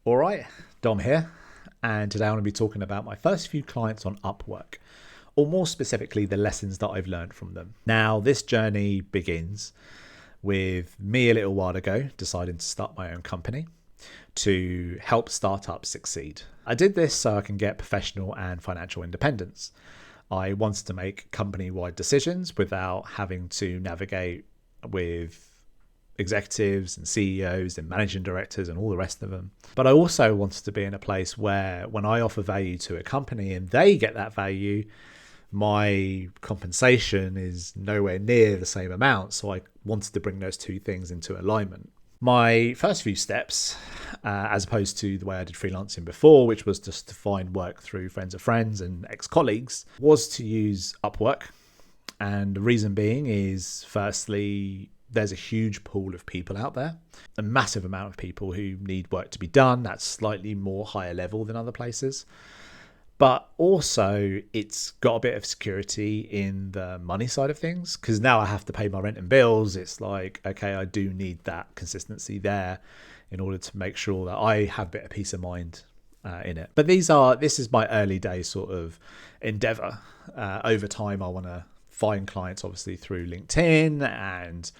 All right, Dom here, and today I'm going to be talking about my first few clients on Upwork, or more specifically, the lessons that I've learned from them. Now, this journey begins with me a little while ago deciding to start my own company to help startups succeed. I did this so I can get professional and financial independence. I wanted to make company-wide decisions without having to navigate with executives and CEOs and managing directors and all the rest of them. But I also wanted to be in a place where when I offer value to a company and they get that value, my compensation is nowhere near the same amount. So I wanted to bring those two things into alignment. My first few steps, as opposed to the way I did freelancing before, which was just to find work through friends of friends and ex-colleagues, was to use Upwork. And the reason being is, firstly, there's a huge pool of people out there, a massive amount of people who need work to be done. That's slightly more higher level than other places. But also it's got a bit of security in the money side of things, because now I have to pay my rent and bills. It's like, okay, I do need that consistency there in order to make sure that I have a bit of peace of mind in it. But this is my early day sort of endeavor. Over time, I want to find clients obviously through LinkedIn and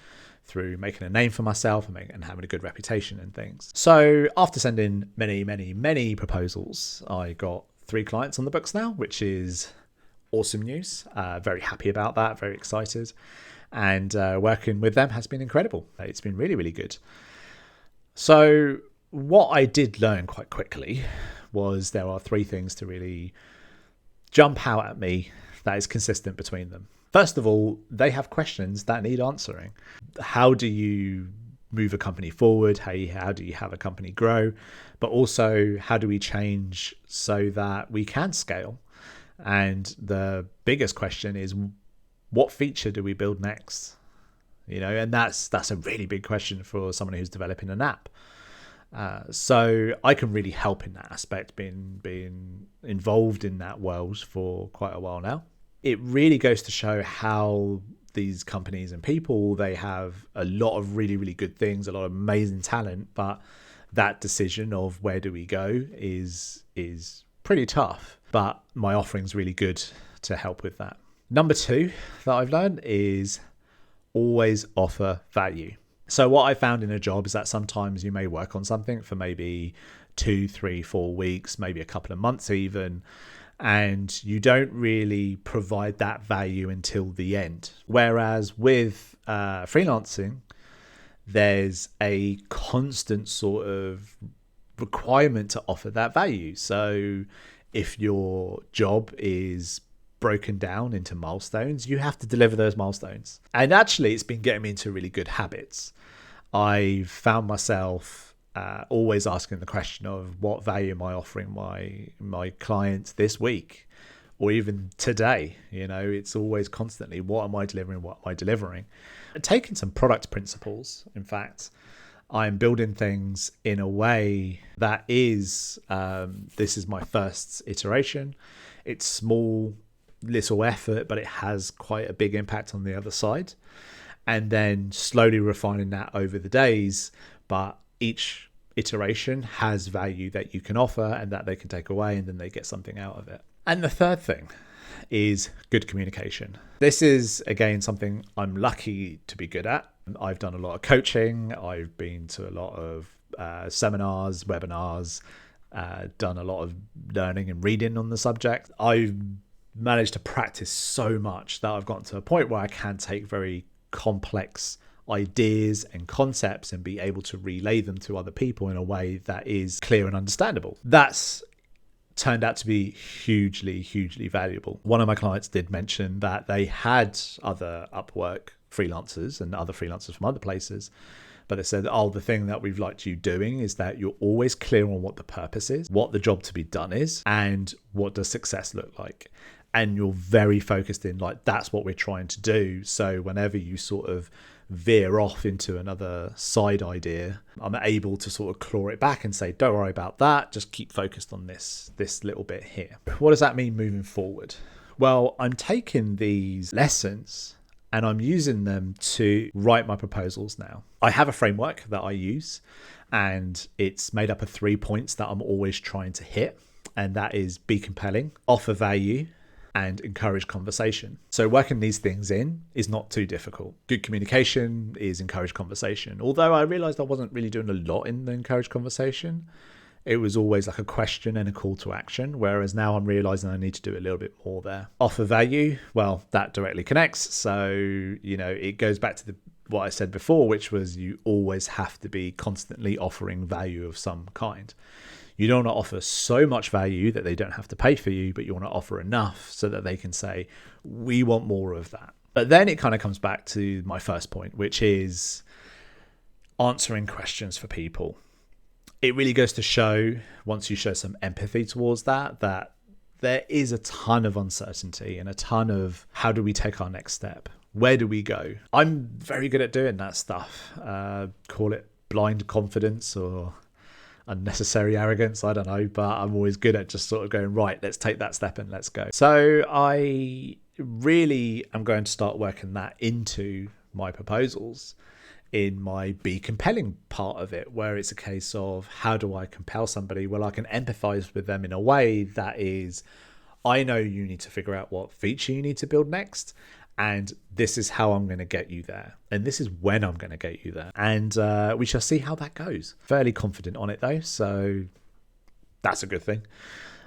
through making a name for myself and having a good reputation and things. So after sending many proposals, I got 3 clients on the books now, which is awesome news. Very happy about that, very excited. And working with them has been incredible. It's been really good. So what I did learn quite quickly was there are 3 things to really jump out at me that is consistent between them. First of all, they have questions that need answering. How do you move a company forward? How do you have a company grow? But also, how do we change so that we can scale? And the biggest question is, what feature do we build next? And that's a really big question for someone who's developing an app. So I can really help in that aspect, being involved in that world for quite a while now. It really goes to show how these companies and people, they have a lot of really good things, a lot of amazing talent, but that decision of where do we go is pretty tough. But my offering's really good to help with that. Number 2 that I've learned is always offer value. So what I found in a job is that sometimes you may work on something for maybe 2, 3, 4 weeks, maybe a couple of months even, and you don't really provide that value until the end. Whereas with freelancing, there's a constant sort of requirement to offer that value. So if your job is broken down into milestones, you have to deliver those milestones. And actually, it's been getting me into really good habits. I've found myself always asking the question of what value am I offering my clients this week or even today. It's always constantly, what am I delivering? Taking some product principles, in fact, I'm building things in a way that is, this is my first iteration. It's small, little effort, but it has quite a big impact on the other side. And then slowly refining that over the days, but each iteration has value that you can offer and that they can take away, and then they get something out of it. And the third thing is good communication. This is, again, something I'm lucky to be good at. I've done a lot of coaching. I've been to a lot of seminars, webinars, done a lot of learning and reading on the subject. I've managed to practice so much that I've gotten to a point where I can take very complex ideas and concepts and be able to relay them to other people in a way that is clear and understandable. That's turned out to be hugely valuable. One of my clients did mention that they had other Upwork freelancers and other freelancers from other places, but they said, the thing that we've liked you doing is that you're always clear on what the purpose is, what the job to be done is, and what does success look like. And you're very focused in, like, that's what we're trying to do. So whenever you sort of veer off into another side idea, I'm able to sort of claw it back and say, don't worry about that, just keep focused on this little bit here. What does that mean moving forward? Well, I'm taking these lessons and I'm using them to write my proposals now. I have a framework that I use, and it's made up of 3 points that I'm always trying to hit, and that is be compelling, offer value, and encourage conversation. So working these things in is not too difficult. Good communication is encourage conversation. Although I realized I wasn't really doing a lot in the encourage conversation. It was always like a question and a call to action, whereas now I'm realizing I need to do a little bit more there. Offer value, well, that directly connects. So, it goes back to what I said before, which was you always have to be constantly offering value of some kind. You don't want to offer so much value that they don't have to pay for you, but you want to offer enough so that they can say, we want more of that. But then it kind of comes back to my first point, which is answering questions for people. It really goes to show, once you show some empathy towards that there is a ton of uncertainty and a ton of how do we take our next step? Where do we go? I'm very good at doing that stuff. Call it blind confidence or unnecessary arrogance, I don't know, but I'm always good at just sort of going, right, let's take that step and let's go. So I really am going to start working that into my proposals in my be compelling part of it, where it's a case of how do I compel somebody? Well, I can empathize with them in a way that is, I know you need to figure out what feature you need to build next, and this is how I'm going to get you there, and this is when I'm going to get you there, and we shall see how that goes. Fairly confident on it though, so that's a good thing.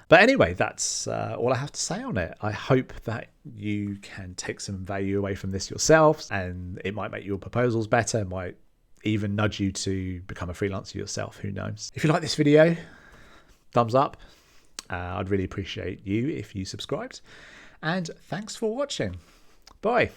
But anyway, that's all I have to say on it. I hope that you can take some value away from this yourselves, and it might make your proposals better. It might even nudge you to become a freelancer yourself. Who knows? If you like this video, thumbs up. I'd really appreciate you if you subscribed. And thanks for watching. Bye.